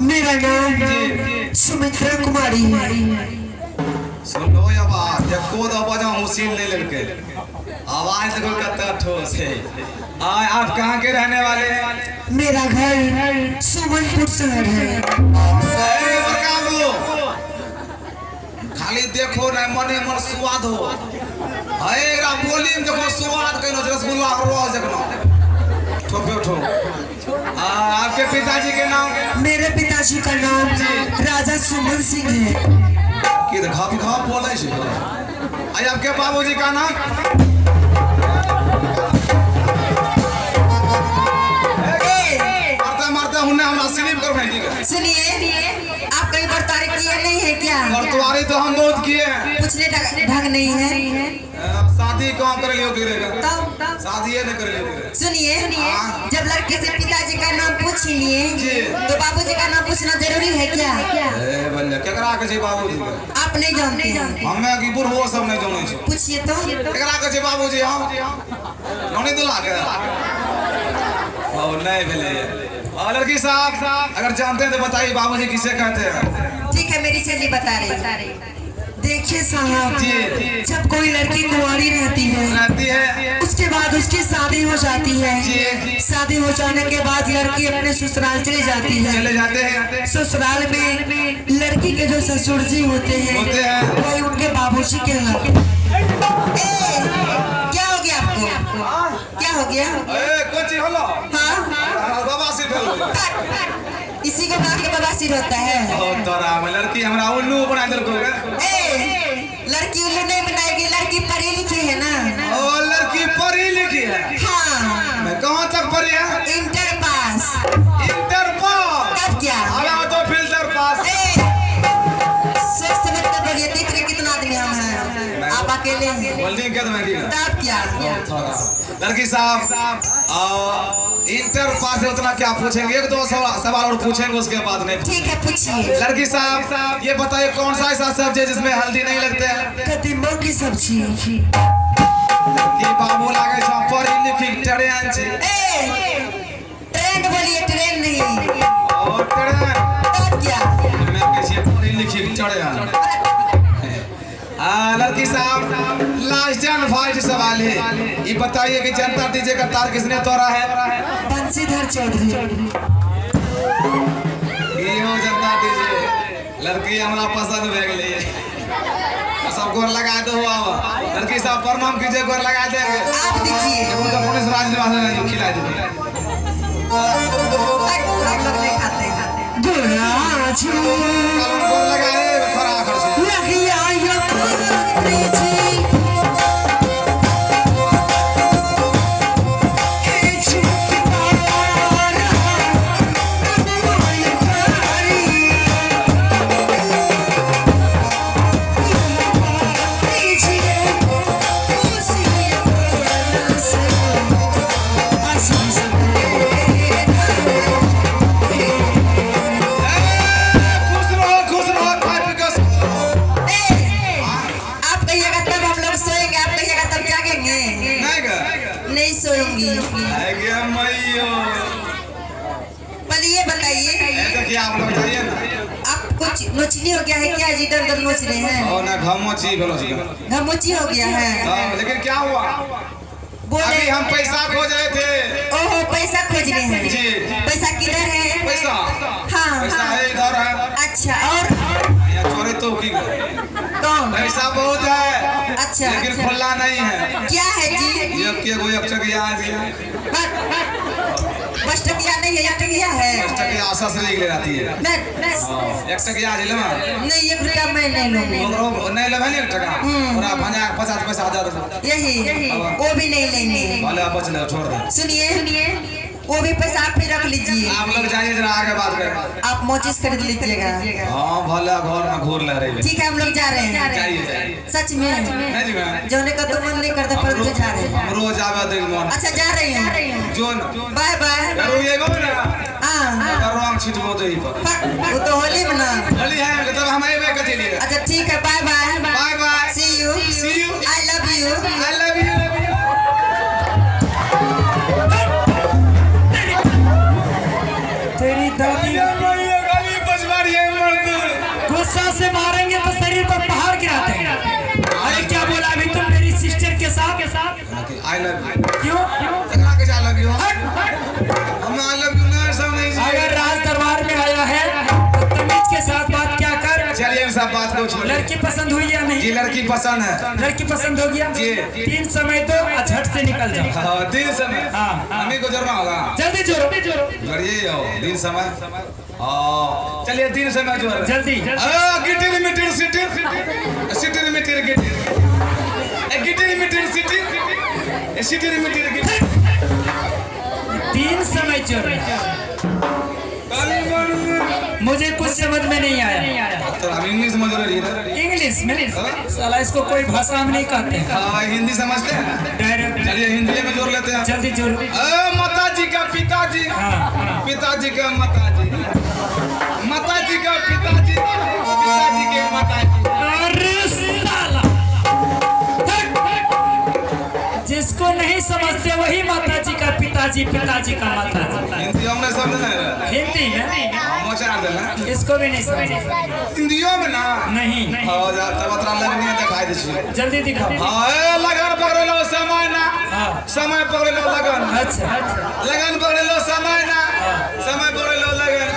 मेरा नाम सुमित्रा कुमारी है। सुन लो या बात जब को दो बजा मुसीब नहीं लड़के आवाज देखो कितना ठोस है। आप कहाँ के रहने वाले हैं? मेरा घर सुमनपुर शहर है। खाली देखो ना मने मन स्वाद हो हेरा बोली में देखो स्वाद कइनो रसगुल्ला रोज देखो ठोके ठो। आपके पिताजी के नाम? मेरे पिताजी का नाम राजा सुमन सिंह है। कि खा बोले छे। आई आपके बाबूजी का नाम? मारते मारते हमने हमरा स्लिप कर भेजी है। सुनिए, आप कई बार तारीख किए नहीं है क्या? तुम्हारी तो हम बहुत किए हैं। पूछने ढंग नहीं है। शादी कहाँ कर लियो गिरेगा? तब शादी ये नहीं कर लियो। सुनिए, जब लड़के से पिताजी का नाम पूछ लिए तो बाबूजी का नाम पूछना जरूरी है क्या? बल्ले केकरा के छै बाबूजी? आप नहीं जानते हैं? हमें की बुढ़ो सब नहीं जाने छै। पूछिए तो। केकरा के छै बाबूजी? हम नौनी दुल्हा के और नहीं भेले। और लड़की साहब अगर जानते हैं तो बताइए बाबूजी किसे कहते हैं? ठीक है, मेरी सहेली बता रही। देखिए साहब, जब कोई लड़की कुंवारी रहती है उसके बाद उसकी शादी हो जाती है। शादी हो जाने के बाद लड़की अपने ससुराल चले जाती है। चले जाते हैं। ससुराल में लड़की के जो ससुर जी होते हैं वही उनके बाबूजी कहलाते हैं। क्या हो गया आपको? क्या हो गया? कुछ होला? हाँ, बवासीर भेल। इसी को बात के बवासीर होता है। तोरा में लड़की हमरा उल्लू बना देलको। लड़की उल्लू नहीं बनाएगी, लड़की पढ़ी लिखी है ना। ओ लड़की पढ़ी लिखी है? हाँ। मैं कहाँ तक पढ़ी है? Inter pass. Inter pass? तब क्या? अब तो फिल्टर पास। सोच समझ कर बोलिए, देख रहे कितना आदमी हम हैं, आप अकेले हैं। बोलनी क्या तुम्हें? तब क्या? लड़की साहब इंटर पास है उतना क्या पूछेंगे? एक दो सवाल और पूछेंगे उसके बाद में। ठीक है, पूछिए। लड़की साहब ये बताइए कौन सा ऐसा सब्जी है जिसमें हल्दी नहीं लगते हैं? कदीमों की सब्जी। कि बाबू लागे छ पढ़ी लिखी ट्रेन छे। ट्रेंड बोलिए, ट्रेन नहीं। और ट्रेन? तब क्या? मैं कैसे पढ़ी लिखी ट्रेन? लड़की साहब लास्ट एंड फाइनल सवाल है, ये बताइए कि जनता डीजे का तार किसने तोड़ा है? बंशीधर चौधरी। ये हो जनता डीजे। लड़की हमरा पसंद हो गई है। सब गोर लगा दो। अब लड़की साहब प्रणाम कीजिए, गोर लगा देंगे। आप दीजिए। उनका पुलिस राज निवास में खिला देंगे। आप लोग नहीं खाते। गोरा गोर लगाए खरा खर्च लगिया जी। नहीं सोएंगी। ये बताइए, क्या आप लोग जाइए ना। आप कुछ नोचनी हो गया है क्या? इधर उधर नोच रहे हैं। और ना घमोची घमोची हो गया है। लेकिन क्या हुआ? बोले अभी हम पैसा खोज रहे थे। ओहो, पैसा खोज रहे हैं जी। पैसा किधर है? पैसा? हाँ, पैसा है इधर है। अच्छा, और चोरी तो की कौन? पैसा बहुत है। अच्छा, लेकिन खुला नहीं है। क्या है जी? एक टकिया बस टकिया नहीं है, एक टकिया है। आशा से ले जाती है। एक टकिया नहीं, 1 रुपया मैं नहीं लूंगी। नहीं ले 1 टका और 50 पैसा दे। यही वो भी नहीं लेंगे। बच ले, छोड़ दे। सुनिए, वो भी पैसा आप ही रख लीजिए। आप लोग जाइए जरा आगे बात करें। आप मोचिस खरीद लीजिएगा। हाँ भला घर में घूर ले रही। ठीक है, हम लोग जा रहे हैं। जाइए। सच में जाने का तो मन नहीं करता, पर तो जा रहे हैं। रोज आवे मन। अच्छा, जा रहे हैं। जोन बाय बाय। रंग छिटबो दे वो तो होली में ना। होली है तब हम आए कथी लिए। अच्छा ठीक है, bye bye. Bye bye. See you. I love you. I love you. तेरी दादी गुस्सा से मारेंगे तो शरीर पर पहाड़ गिराते हैं। अरे क्या बोला अभी तुम मेरी सिस्टर के साथ? आई लव यू। क्यों? तकरा के जा लव यू हम आई लव यू ना सब नहीं। अगर राज दरबार में आया है तो तमीज के साथ बात क्या कर। चलिए इन सब बात को छोड़िए। लड़की पसंद हुई या जी नहीं? लड़की पसंद है। लड़की पसंद हो गया? जी। 3 समय तो झट से निकल जाओ। हाँ, दिन समय हाँ, हाँ। हमें गुजरना होगा। जल्दी जोरो। लड़िए आओ दिन समय। चलिए दिन समय जो है जल्दी। गिटिर मिटिर सिटिर सिटिर मिटिर गिटिर गिटिर मिटिर सिटिर सिटिर मिटिर गिटिर 3 समय जोरो। मुझे कुछ समझ में नहीं आया। तो हम इंग्लिश समझ रही है। इंग्लिश में साला इसको कोई भाषा में नहीं कहते। हिंदी समझते हैं। डायरेक्ट चलिए हिंदी में जोड़ लेते हैं। जल्दी जोरो। माताजी का पिताजी, हाँ। पिताजी का माताजी, माताजी का पिताजी, पिताजी के माताजी। अरे साला जिसको नहीं समझते वही माता जी का पिताजी, पिताजी का माता जी। हिंदी हमने समझना है। हिंदी में मोचा देना इसको भी नहीं समझ। हिंदियों में ना नहीं हाँ तब अतरा लगनी है दिखाई दे। जल्दी दिखाओ। हाँ लगन पकड़ लो समय ना। हाँ। समय पकड़ लो लगन। अच्छा लगन पकड़ लो समय ना। समय पकड़ लो लगन।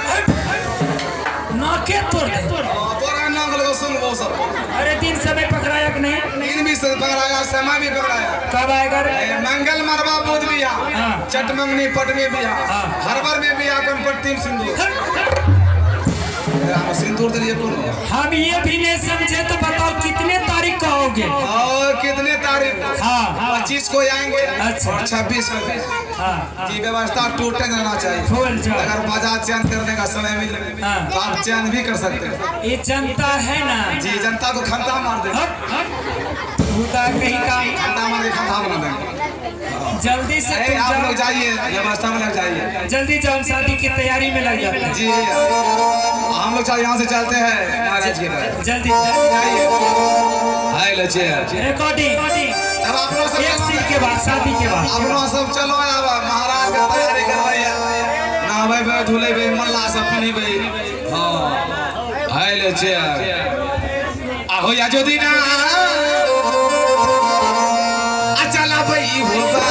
नाके तोड़ दे। तोरा नाम को सुन वो सब। अरे 3 समय पकड़ाया कि नहीं? इन भी पकड़ाया समय भी पकड़ाया। कब आएगा रे? मंगल मरवा बुध बिया हाँ। चट मंगनी पट में बिया हाँ। हरबर में बिया कन पट्टीम सिंदूर। सिंदूर तो ये कौन है? हम ये भी नहीं समझे तो बताओ कितने तारीख को आओगे? और कितने तारीख? हाँ 25 को आएंगे। अच्छा। और 26 को हाँ की व्यवस्था टूटे रहना चाहिए। खोल जाओ। अगर बाजार चयन करने का समय मिले हाँ। तो आप चयन भी कर सकते हैं। ये जनता है ना जी जनता को खंता मार दे। भूता कहीं का। खंता मार के खंता बना देंगे। जल्दी से तुम आप जाओ। लोग जाइए व्यवस्था में लग जाइए। जल्दी जाओ शादी की तैयारी में लग जाओ। जी हम लोग यहाँ से चलते हैं महाराज के पास। जल्दी जाइए। हाय लचे रिकॉर्डिंग। अब आप लोग सब एक सीट के बाद शादी के बाद आप लोग सब चलो अब महाराज का तैयारी करवाइए। नहावे बे धुले बे मल्ला सब पिनी बे। हाँ हाय लचे आहो या जो दीना चला बई होगा।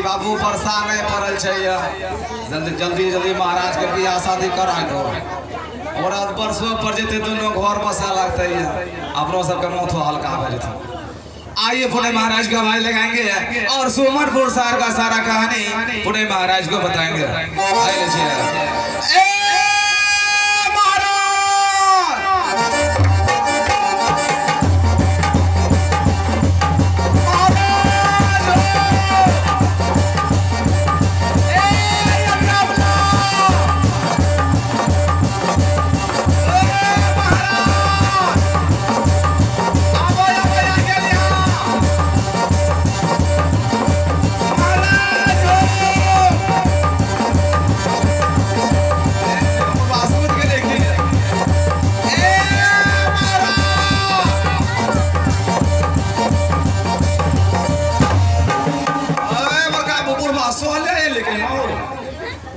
बाबू वर्षा नहीं पड़ल छै जल्दी जल्दी महाराज के बियाह शादी करा दो और वर्षो पर जेते दोनों घर बसा लगते अपनों सबके मौत हल्का हो जेते। आइए पुणे महाराज को आवाज लगाएंगे और सुमनपुर शहर का सारा कहानी पुणे महाराज को बताएंगे। आइए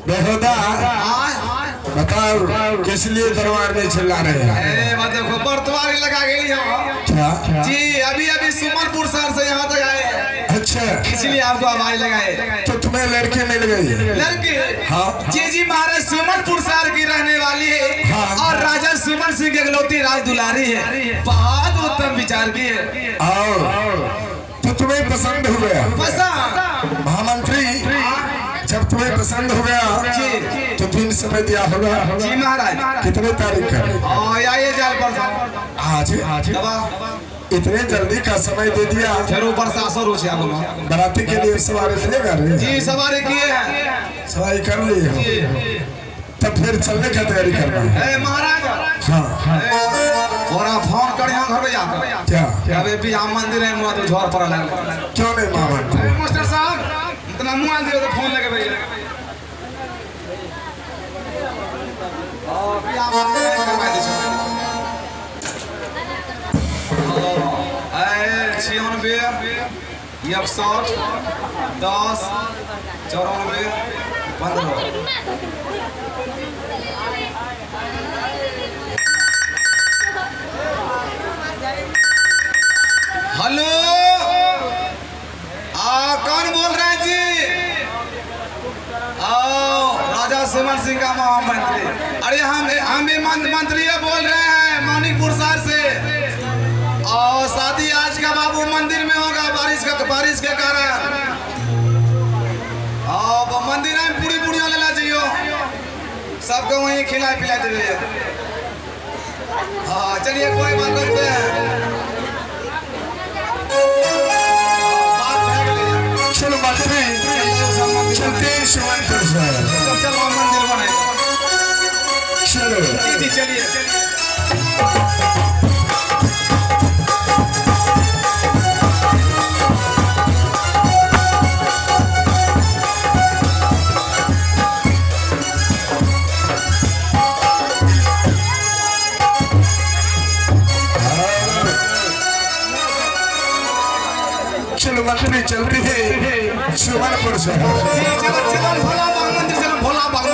बेहुदा हाँ बताओ किस लिए दरबार में चिल्ला रहे हैं? ए बात देखो बर्तवारी लगा गई हम क्या? जी अभी अभी सुमनपुर शहर से यहाँ तक आए हैं। अच्छा, इसलिए आपको आवाज लगाए। तो तुम्हें लड़की मिल गई? लड़की हाँ। जी महाराज सुमनपुर शहर की रहने वाली है हाँ। और राजा सुमन सिंह की इकलौती राज दुलारी है। बहुत उत्तम विचार की है। और तो तुम्हें पसंद हो गया? पसंद महामंत्री जब तुम्हें पसंद हो गया तो दिन समय दिया होगा। जी महाराज कितने तारीख का? आइए जाल पर आज दबा इतने जल्दी का समय दे दिया। फिर ऊपर से असर हो से आप लोग बराती के लिए सवारी देगा रे? जी सवारी किए हैं। सवारी कर ली हो तब फिर चलने का तैयारी करना है। ए महाराज हाँ और आप फोन कर यहाँ घर में जा क्या? अबे भी हम मंदिर है मुआ तो झोर पर लग क्यों नहीं महामंत्री? मास्टर साहब इतना मुआ दियो तो फोन लगे भैया और भी आप मंदिर है करवा दे ए 96 61 10 94 15 हेलो कौन बोल रहे हैं जी? राजा सुमन सिंह का महामंत्री। अरे हम मंत्री बोल रहे हैं मानिकपुर शहर से। और शादी आज का बाबू मंदिर में होगा बारिश के कारण। मंदिर में पूरी पूड़िया लेना चाहिए सबको वहीं खिला पिला दे। हाँ चलिए कोई बात करते हैं। चलो मंत्री चलते शिवनपुर शहर। चलो मंदिर बने। चलो जी चलिए। चलो मंत्री चलते हैं शिवनपुर शहर। चलो भोला बाबा मंदिर चलो भोला बाबा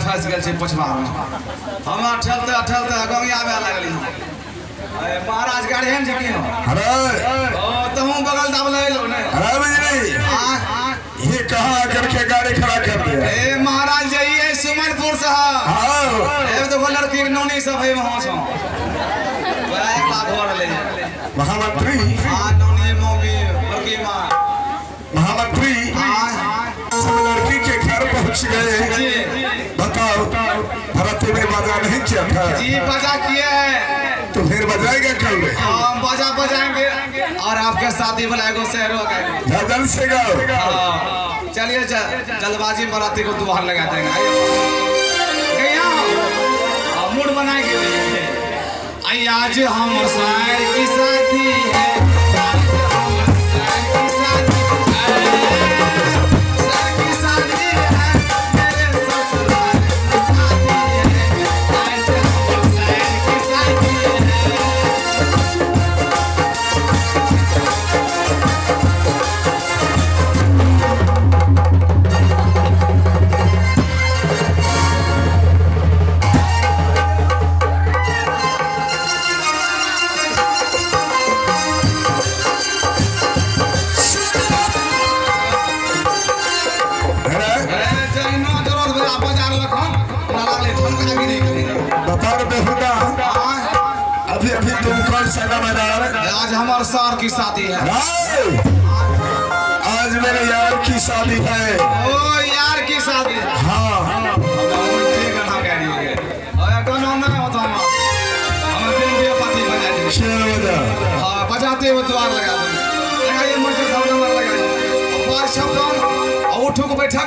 फंस गेल छै पछवार में हमरा ठलते गंगिया में लगली अरे महाराज गाड़ी है जे की हो अरे ओ तहू बगल दाबले लो ने अरे बिजली ये कहाँ आकर के गाड़ी खड़ा कर दिया ए महाराज जी ये सुमनपुर से हाँ ए देखो लड़की के नौनी सब है वहां छो वह एक बात हो रहले महामंत्री हां नौनी मौगी लड़की मां महामंत्री हां सब लड़की के घर पहुंच गए जी बताओ भरत ने बाजा नहीं किया था जी बजा किए है तो फिर बजाएगा कल में हम बाजा बजाएंगे और आपके साथी बुलाएंगे शहरों का जल्द से गाओ चलिए जल्दबाजी बराती को दुआर लगा देंगे मूड बनाएंगे आज हम शायर की शादी है आज हमारे सार की शादी है आज मेरे यार की शादी है ओ यार की शादी है हाँ ठीक है ना कह रही है और गाना ना होता हम बेंडिया पार्टी बजा देंगे बजा हाँ बजाते हुए द्वार लगा देंगे लगाइए मुझे सब नंबर लगाइए बार शब्द और उठो को बैठक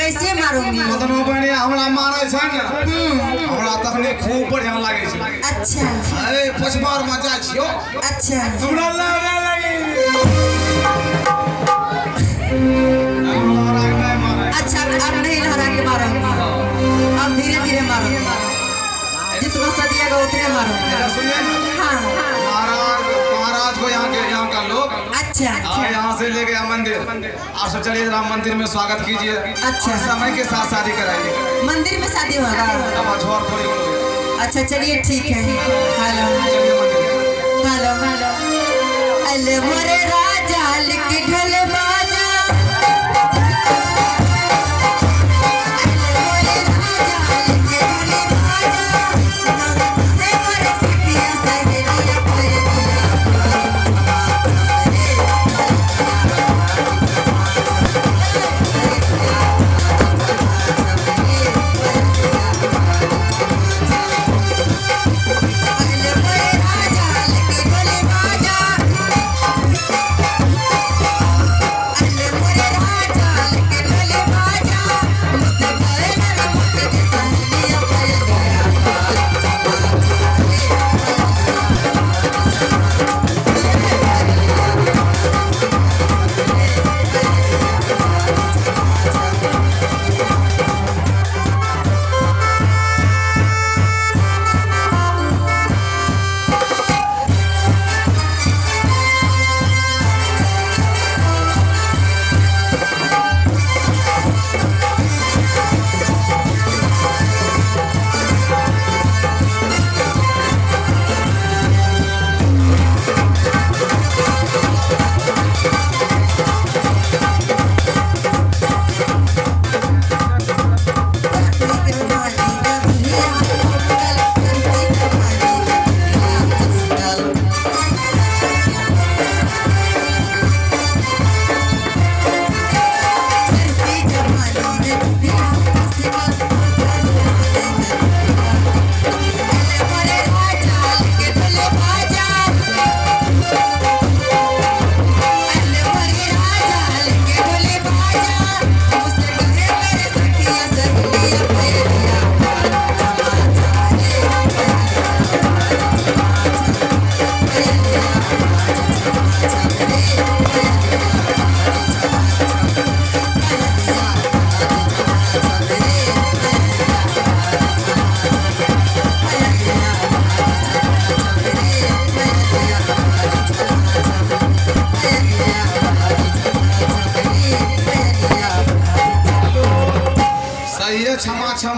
कैसे मारूंगी दोनों बहनी हमरा मारे छै ने हमरा तखने खूब बढ़िया लागे छै अच्छा अरे पछबार में जाय छियो अच्छा हमरा लागे अच्छा अब नहीं लहरा के मारूंगी अब धीरे धीरे मारूंगी जितना सदिएगा उतने मारूंगी सुनिए ना हाँ महाराज को यहाँ का लोग अच्छा यहाँ से ले गया मंदिर आप सब चलिए राम मंदिर में स्वागत कीजिए अच्छा समय के साथ शादी कराइए मंदिर में शादी होगा अच्छा चलिए ठीक है हेलो हेलो हेलो मोरे राजा लिख ढोल बाजा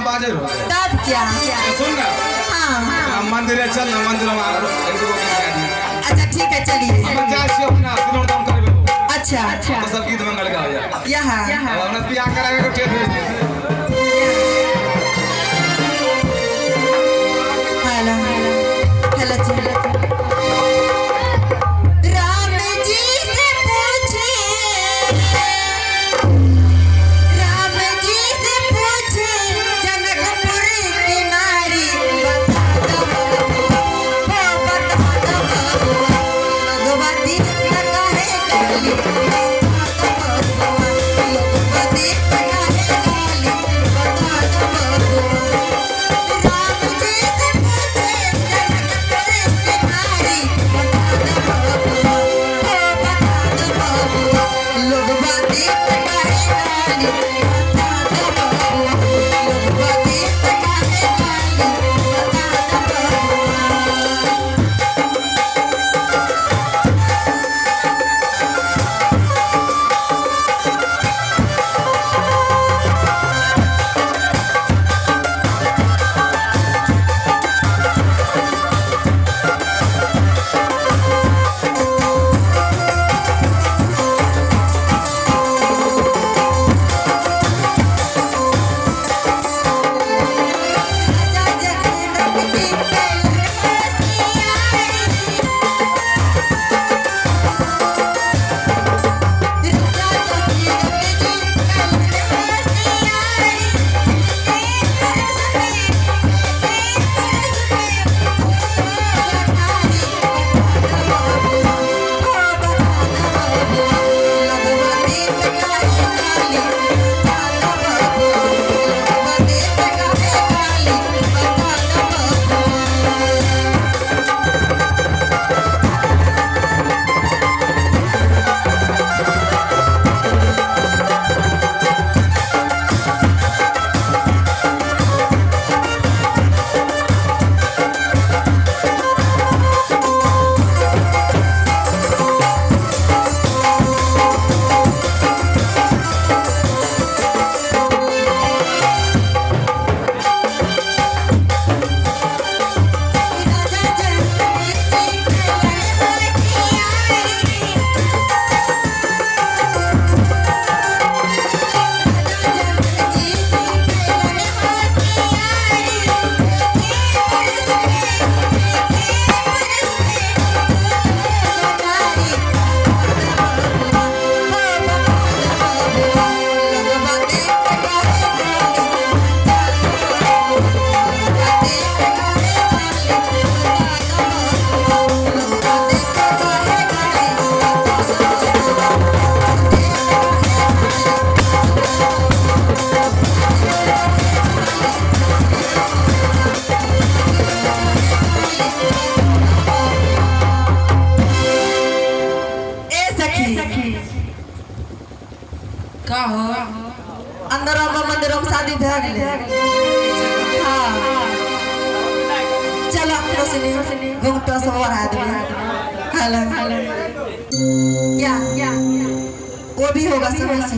बाजे हो तब क्या? सुन ना हाँ मंदिर है, चल ना मंदिर में एक दो गीत गा दिए। अच्छा ठीक है चलिए। हम जाए छी अपना सुनो दम करबे अच्छा तो सब गीत मंगल गा या यहाँ अब हमने बियाह करावे के टेप भेज दिए। हेलो हेलो जी। राम जी से पूछे, राम जी से पूछे जनकपुर की नारी, भगवती कहे काली, भगवती कहे काली, बता दो भगवान। राम जी से पूछे जनकपुर की नारी, बता दो भगवान, बता दो भगवान। लोग बाती कहे काली, बता दो भगवान, लोग बाती कहे काली, बता दो भगवान। का हो अंदर मंदिर में शादी भे गेले। हाँ चलो रोशनी घूमता सब और आदमी। हेलो क्या वो भी होगा समय से।